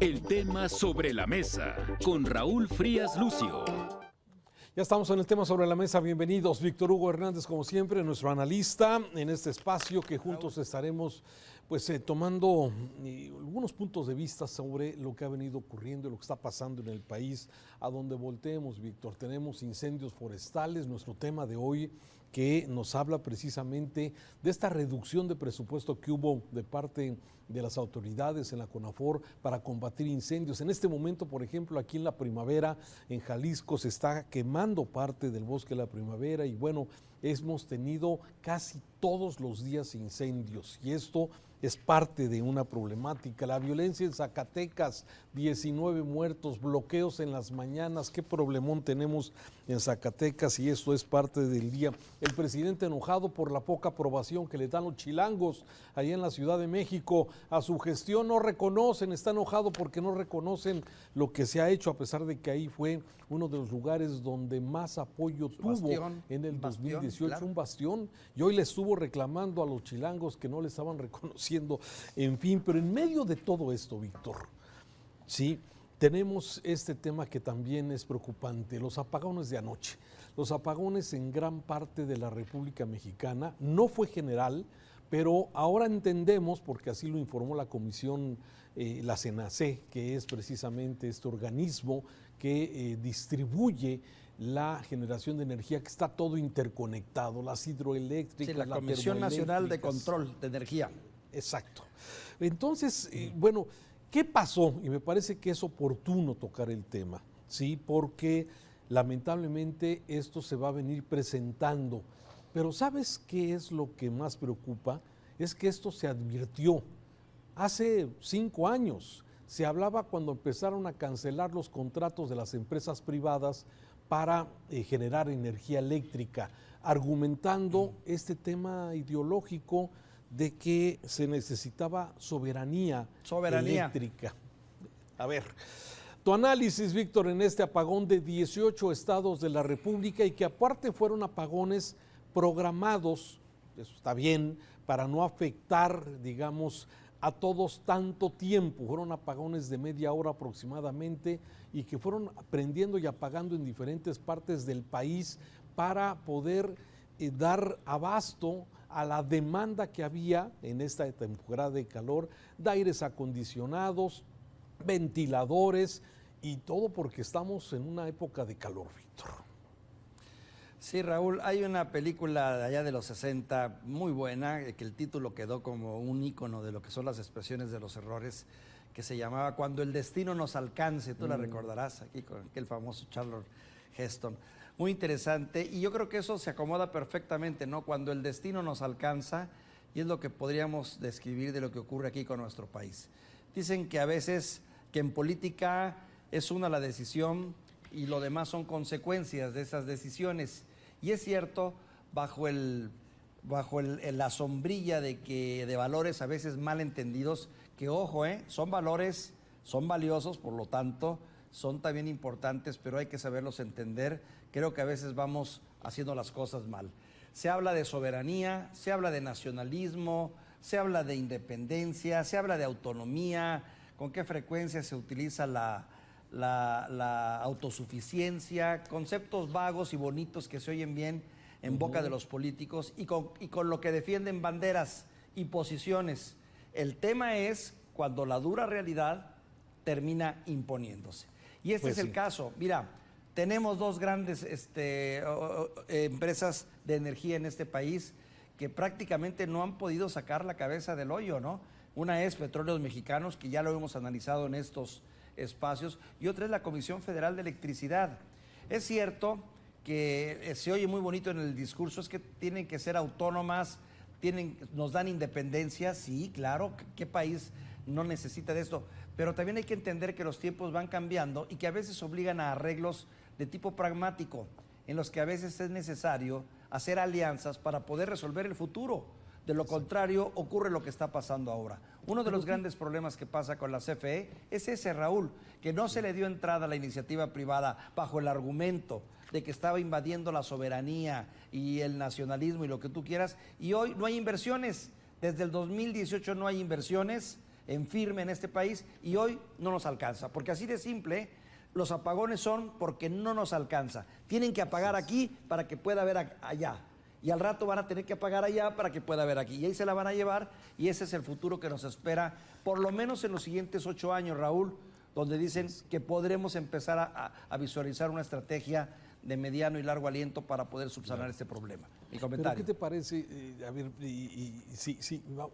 El tema sobre la mesa con Raúl Frías Lucio. Ya estamos en el tema sobre la mesa. Bienvenidos. Víctor Hugo Hernández, como siempre, nuestro analista en este espacio que juntos estaremos tomando algunos puntos de vista sobre lo que ha venido ocurriendo y lo que está pasando en el país. A donde volteemos, Víctor, tenemos incendios forestales, nuestro tema de hoy, que nos habla precisamente de esta reducción de presupuesto que hubo de parte de las autoridades en la CONAFOR para combatir incendios. En este momento, por ejemplo, aquí en La Primavera, en Jalisco, se está quemando parte del bosque de La Primavera y bueno, hemos tenido casi todos los días incendios y esto es parte de una problemática. La violencia en Zacatecas, 19 muertos, bloqueos en las mañanas, qué problemón tenemos en Zacatecas y esto es parte del día. El presidente enojado por la poca aprobación que le dan los chilangos allá en la Ciudad de México a su gestión, no reconocen, está enojado porque no reconocen lo que se ha hecho, a pesar de que ahí fue uno de los lugares donde más apoyo tuvo en el 2018, claro. Un bastión, y hoy le estuvo reclamando a los chilangos que no le estaban reconociendo, en fin, pero en medio de todo esto, Víctor, sí, tenemos este tema que también es preocupante, los apagones de anoche. Los apagones en gran parte de la República Mexicana, no fue general, pero ahora entendemos, porque así lo informó la comisión, la CENACE, que es precisamente este organismo que distribuye la generación de energía, que está todo interconectado, las hidroeléctricas, sí, la Comisión Nacional de Control de Energía. Exacto. Entonces, bueno, ¿qué pasó? Y me parece que es oportuno tocar el tema, ¿sí? Porque lamentablemente esto se va a venir presentando. Pero ¿sabes qué es lo que más preocupa? Es que esto se advirtió hace 5 años. Se hablaba cuando empezaron a cancelar los contratos de las empresas privadas para generar energía eléctrica, argumentando este tema ideológico de que se necesitaba soberanía eléctrica. A ver, tu análisis, Víctor, en este apagón de 18 estados de la República y que aparte fueron apagones programados, eso está bien, para no afectar, digamos, a todos tanto tiempo. Fueron apagones de media hora aproximadamente y que fueron prendiendo y apagando en diferentes partes del país para poder dar abasto a la demanda que había en esta temporada de calor, de aires acondicionados, ventiladores y todo porque estamos en una época de calor, Víctor. Sí, Raúl, hay una película de allá de los 60 muy buena, que el título quedó como un ícono de lo que son las expresiones de los errores, que se llamaba Cuando el destino nos alcance, tú la recordarás aquí con aquel famoso Charlton Heston. Muy interesante y yo creo que eso se acomoda perfectamente, ¿no? Cuando el destino nos alcanza, y es lo que podríamos describir de lo que ocurre aquí con nuestro país. Dicen que a veces que en política es una la decisión y lo demás son consecuencias de esas decisiones. Y es cierto, bajo la sombrilla de valores a veces mal entendidos, que ojo, son valores, son valiosos, por lo tanto, son también importantes, pero hay que saberlos entender. Creo que a veces vamos haciendo las cosas mal. Se habla de soberanía, se habla de nacionalismo, se habla de independencia, se habla de autonomía, con qué frecuencia se utiliza la autosuficiencia, conceptos vagos y bonitos que se oyen bien en boca de los políticos y con lo que defienden banderas y posiciones. El tema es cuando la dura realidad termina imponiéndose. Y este es el caso. Mira, tenemos dos grandes empresas de energía en este país que prácticamente no han podido sacar la cabeza del hoyo, ¿no? Una es Petróleos Mexicanos, que ya lo hemos analizado en estos espacios, y otra es la Comisión Federal de Electricidad. Es cierto que se oye muy bonito en el discurso, es que tienen que ser autónomas, nos dan independencia, sí, claro, ¿qué país no necesita de esto? Pero también hay que entender que los tiempos van cambiando y que a veces obligan a arreglos de tipo pragmático, en los que a veces es necesario hacer alianzas para poder resolver el futuro. De lo contrario, ocurre lo que está pasando ahora. Uno de los grandes problemas que pasa con la CFE es ese, Raúl, que no se le dio entrada a la iniciativa privada bajo el argumento de que estaba invadiendo la soberanía y el nacionalismo y lo que tú quieras, y hoy no hay inversiones. Desde el 2018 no hay inversiones en firme en este país y hoy no nos alcanza. Porque así de simple, los apagones son porque no nos alcanza. Tienen que apagar aquí para que pueda haber allá. Y al rato van a tener que apagar allá para que pueda haber aquí. Y ahí se la van a llevar y ese es el futuro que nos espera, por lo menos en los siguientes 8 años, Raúl, donde dicen que podremos empezar a visualizar una estrategia de mediano y largo aliento para poder subsanar este problema. Mi comentario. ¿Pero qué te parece? A ver,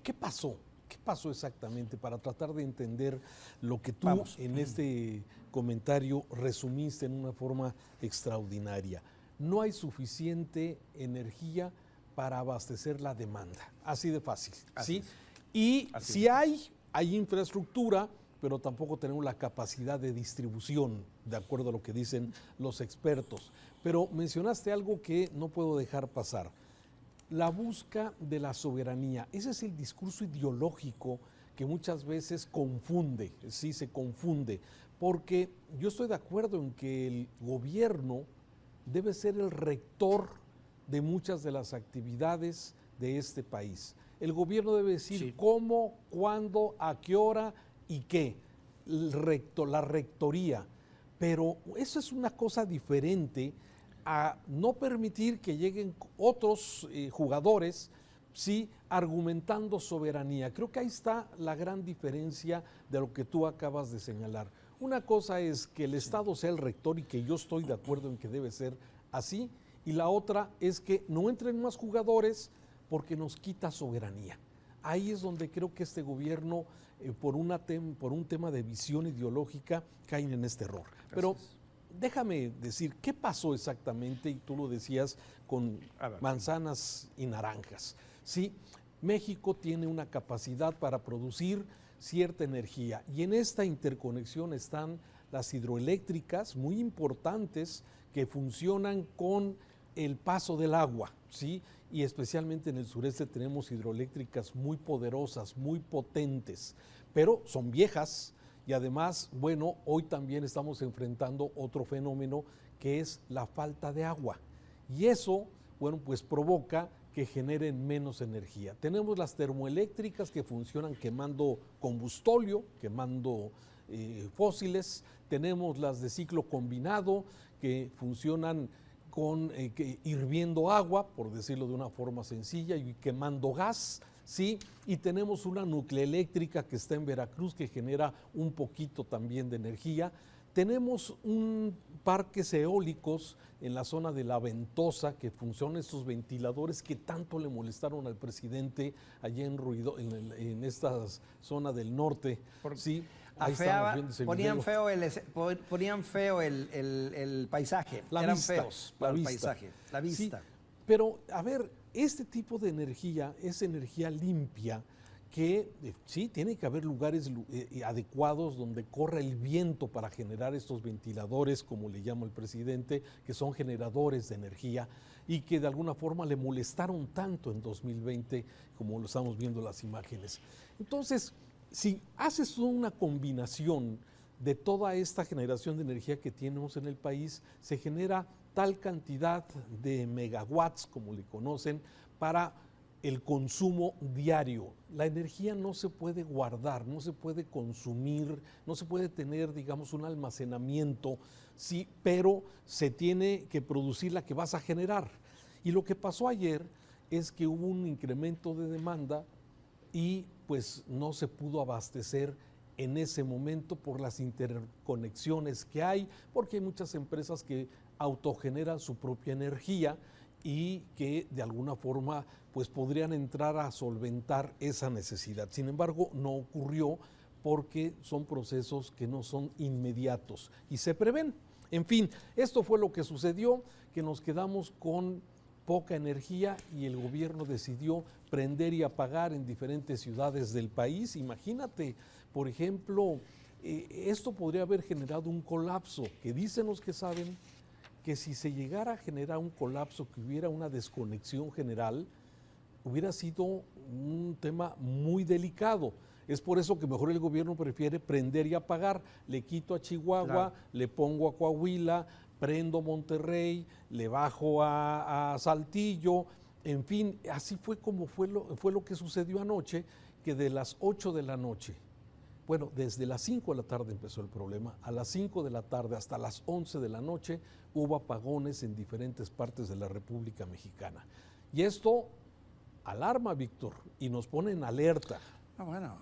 ¿qué pasó? ¿Qué pasó exactamente para tratar de entender lo que tú en este comentario resumiste en una forma extraordinaria? No hay suficiente energía para abastecer la demanda. Así de fácil. Así ¿sí? es. Y Así si hay infraestructura, pero tampoco tenemos la capacidad de distribución, de acuerdo a lo que dicen los expertos. Pero mencionaste algo que no puedo dejar pasar. La búsqueda de la soberanía. Ese es el discurso ideológico que muchas veces confunde, sí, se confunde. Porque yo estoy de acuerdo en que el gobierno debe ser el rector de muchas de las actividades de este país. El gobierno debe decir cómo, cuándo, a qué hora y qué. La rectoría. Pero eso es una cosa diferente a no permitir que lleguen otros jugadores, sí, argumentando soberanía. Creo que ahí está la gran diferencia de lo que tú acabas de señalar. Una cosa es que el Estado sea el rector y que yo estoy de acuerdo en que debe ser así, y la otra es que no entren más jugadores porque nos quita soberanía. Ahí es donde creo que este gobierno, por un tema de visión ideológica, caen en este error. Pero déjame decir, ¿qué pasó exactamente? Y tú lo decías con manzanas y naranjas. Sí, México tiene una capacidad para producir cierta energía y en esta interconexión están las hidroeléctricas muy importantes que funcionan con el paso del agua, ¿sí? Y especialmente en el sureste tenemos hidroeléctricas muy poderosas, muy potentes, pero son viejas y además, bueno, hoy también estamos enfrentando otro fenómeno que es la falta de agua y eso, bueno, pues provoca que generen menos energía. Tenemos las termoeléctricas que funcionan quemando combustóleo, quemando fósiles, tenemos las de ciclo combinado que funcionan con hirviendo agua, por decirlo de una forma sencilla, y quemando gas, ¿sí? Y tenemos una nucleoeléctrica que está en Veracruz que genera un poquito también de energía. Tenemos un parques eólicos en la zona de La Ventosa que funcionan estos ventiladores que tanto le molestaron al presidente allá en esta zona del norte, ¿sí? Ponían feo el paisaje, eran feos para el paisaje, la vista. Sí, pero a ver, este tipo de energía es energía limpia que sí, tiene que haber lugares adecuados donde corra el viento para generar estos ventiladores, como le llama el presidente, que son generadores de energía y que de alguna forma le molestaron tanto en 2020 como lo estamos viendo en las imágenes. Entonces, si haces una combinación de toda esta generación de energía que tenemos en el país, se genera tal cantidad de megawatts, como le conocen, para el consumo diario. La energía no se puede guardar, no se puede consumir, no se puede tener, digamos, un almacenamiento, sí, pero se tiene que producir la que vas a generar. Y lo que pasó ayer es que hubo un incremento de demanda y pues no se pudo abastecer en ese momento por las interconexiones que hay, porque hay muchas empresas que autogeneran su propia energía y que de alguna forma pues podrían entrar a solventar esa necesidad. Sin embargo, no ocurrió porque son procesos que no son inmediatos y se prevén. En fin, esto fue lo que sucedió, que nos quedamos con poca energía y el gobierno decidió prender y apagar en diferentes ciudades del país. Imagínate, por ejemplo, esto podría haber generado un colapso, que dicen los que saben que si se llegara a generar un colapso, que hubiera una desconexión general, hubiera sido un tema muy delicado. Es por eso que mejor el gobierno prefiere prender y apagar. Le quito a Chihuahua, claro, le pongo a Coahuila, prendo Monterrey, le bajo a Saltillo, en fin, así fue como fue lo que sucedió anoche, que de las 8 de la noche Bueno, desde las 5 de la tarde empezó el problema. A las 5 de la tarde hasta las 11 de la noche hubo apagones en diferentes partes de la República Mexicana. Y esto alarma, Víctor, y nos pone en alerta. Bueno,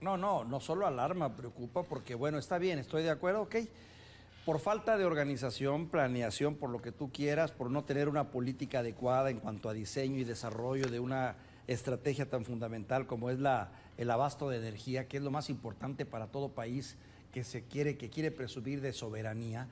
no solo alarma, preocupa porque, bueno, está bien, estoy de acuerdo, ok. Por falta de organización, planeación, por lo que tú quieras, por no tener una política adecuada en cuanto a diseño y desarrollo de una estrategia tan fundamental como es el abasto de energía, que es lo más importante para todo país que quiere presumir de soberanía.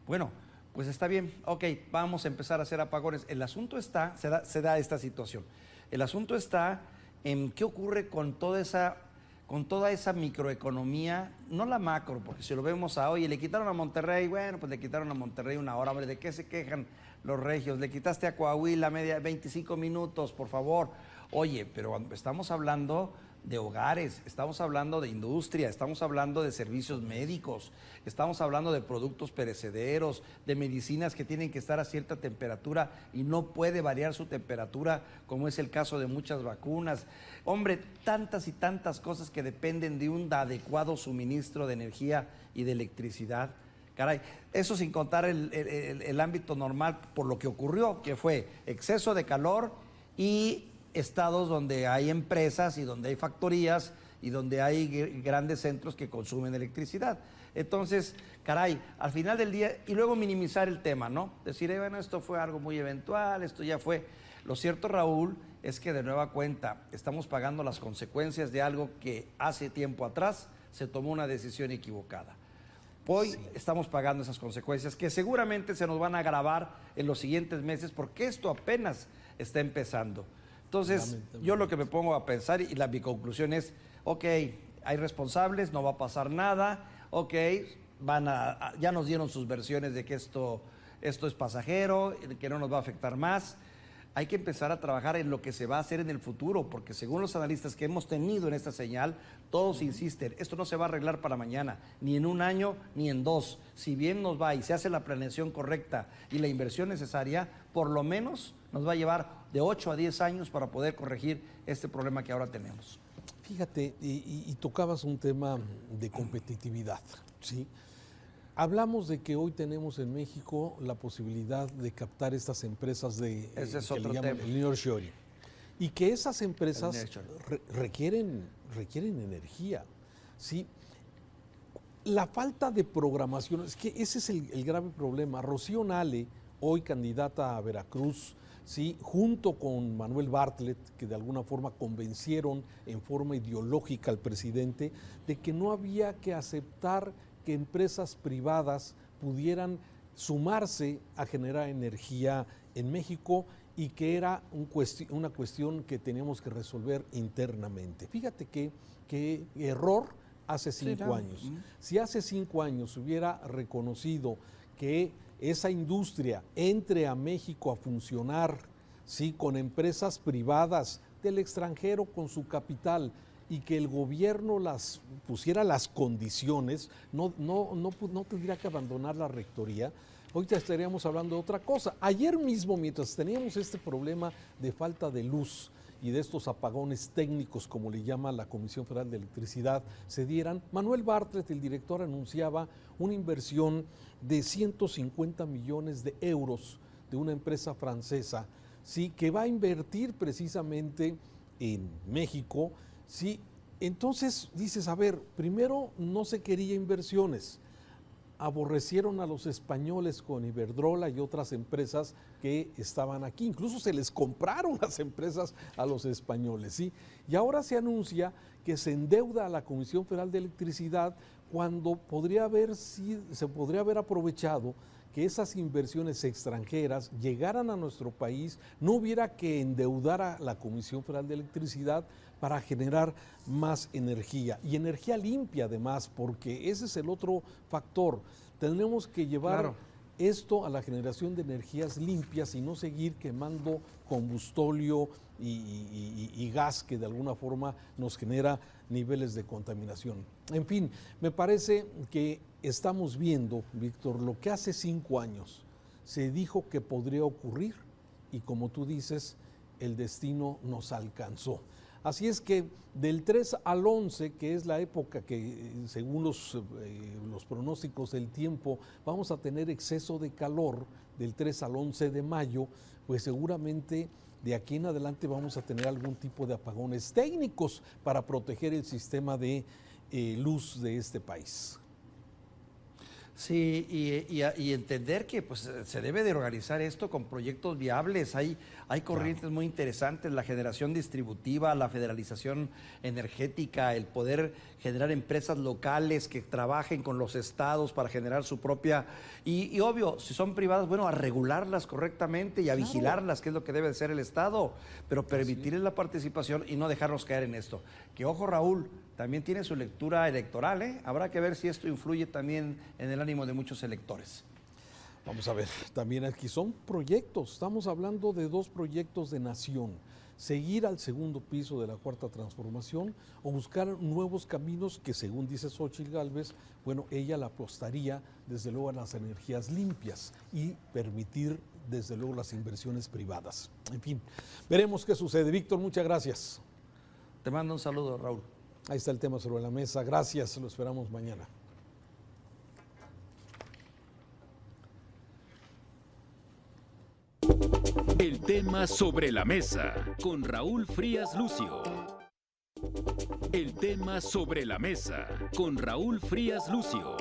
Bueno, pues está bien, ok, vamos a empezar a hacer apagones. El asunto está, se da esta situación. El asunto está en qué ocurre con toda esa microeconomía, no la macro, porque si lo vemos a, oye, le quitaron a Monterrey, bueno, pues le quitaron a Monterrey una hora, hombre, ¿de qué se quejan los regios? Le quitaste a Coahuila 25 minutos, por favor. Oye, pero estamos hablando de hogares, estamos hablando de industria, estamos hablando de servicios médicos, estamos hablando de productos perecederos, de medicinas que tienen que estar a cierta temperatura y no puede variar su temperatura, como es el caso de muchas vacunas. Hombre, tantas y tantas cosas que dependen de un adecuado suministro de energía y de electricidad. Caray, eso sin contar el ámbito normal por lo que ocurrió, que fue exceso de calor y estados donde hay empresas y donde hay factorías y donde hay grandes centros que consumen electricidad. Entonces, caray, al final del día, y luego minimizar el tema, ¿no? Decir, bueno, esto fue algo muy eventual, esto ya fue. Lo cierto, Raúl, es que de nueva cuenta estamos pagando las consecuencias de algo que hace tiempo atrás se tomó una decisión equivocada. Hoy estamos pagando esas consecuencias que seguramente se nos van a agravar en los siguientes meses porque esto apenas está empezando. Entonces, yo lo que me pongo a pensar y mi conclusión es, ok, hay responsables, no va a pasar nada, ok, ya nos dieron sus versiones de que esto es pasajero, que no nos va a afectar más. Hay que empezar a trabajar en lo que se va a hacer en el futuro, porque según los analistas que hemos tenido en esta señal, todos insisten, esto no se va a arreglar para mañana, ni en un año, ni en dos. Si bien nos va y se hace la planeación correcta y la inversión necesaria, por lo menos nos va a llevar de 8 a 10 años para poder corregir este problema que ahora tenemos. Fíjate, y tocabas un tema de competitividad, ¿sí? Hablamos de que hoy tenemos en México la posibilidad de captar estas empresas que le llaman el nearshoring, y que esas empresas requieren energía, ¿sí? La falta de programación, es que ese es el grave problema. Rocío Nale, hoy candidata a Veracruz, ¿sí?, junto con Manuel Bartlett, que de alguna forma convencieron en forma ideológica al presidente de que no había que aceptar que empresas privadas pudieran sumarse a generar energía en México y que era una cuestión que teníamos que resolver internamente. Fíjate que error hace 5 años. Si hace 5 años hubiera reconocido que esa industria entre a México a funcionar, ¿sí?, con empresas privadas del extranjero con su capital, y que el gobierno las pusiera las condiciones, no tendría que abandonar la rectoría. Hoy ya estaríamos hablando de otra cosa. Ayer mismo, mientras teníamos este problema de falta de luz y de estos apagones técnicos, como le llama la Comisión Federal de Electricidad, se dieran, Manuel Bartlett, el director, anunciaba una inversión de 150 millones de euros de una empresa francesa, ¿sí?, que va a invertir precisamente en México. Sí, entonces dices, a ver, primero no se quería inversiones, aborrecieron a los españoles con Iberdrola y otras empresas que estaban aquí, incluso se les compraron las empresas a los españoles, ¿sí? Y ahora se anuncia que se endeuda a la Comisión Federal de Electricidad cuando se podría haber aprovechado que esas inversiones extranjeras llegaran a nuestro país, no hubiera que endeudar a la Comisión Federal de Electricidad para generar más energía, y energía limpia además, porque ese es el otro factor. Tenemos que llevar esto a la generación de energías limpias y no seguir quemando combustóleo y gas que de alguna forma nos genera niveles de contaminación. En fin, me parece que estamos viendo, Víctor, lo que hace 5 años se dijo que podría ocurrir y, como tú dices, el destino nos alcanzó. Así es que del 3 al 11, que es la época que según los pronósticos del tiempo vamos a tener exceso de calor, del 3 al 11 de mayo, pues seguramente de aquí en adelante vamos a tener algún tipo de apagones técnicos para proteger el sistema de luz de este país. Sí, y entender que pues, se debe de organizar esto con proyectos viables. Hay corrientes muy interesantes, la generación distributiva, la federalización energética, el poder generar empresas locales que trabajen con los estados para generar su propia... Y obvio, si son privadas, bueno, a regularlas correctamente y a vigilarlas, que es lo que debe de ser el Estado, pero permitirles la participación y no dejarnos caer en esto. Que ojo, Raúl, también tiene su lectura electoral, ¿eh? Habrá que ver si esto influye también en el ánimo de muchos electores. Vamos a ver, también aquí son proyectos, estamos hablando de 2 proyectos de nación, seguir al segundo piso de la Cuarta Transformación o buscar nuevos caminos que, según dice Xóchitl Gálvez, bueno, ella la apostaría desde luego a las energías limpias y permitir desde luego las inversiones privadas. En fin, veremos qué sucede. Víctor, muchas gracias. Te mando un saludo, Raúl. Ahí está el tema sobre la mesa. Gracias, lo esperamos mañana. El tema sobre la mesa con Raúl Frías Lucio. El tema sobre la mesa con Raúl Frías Lucio.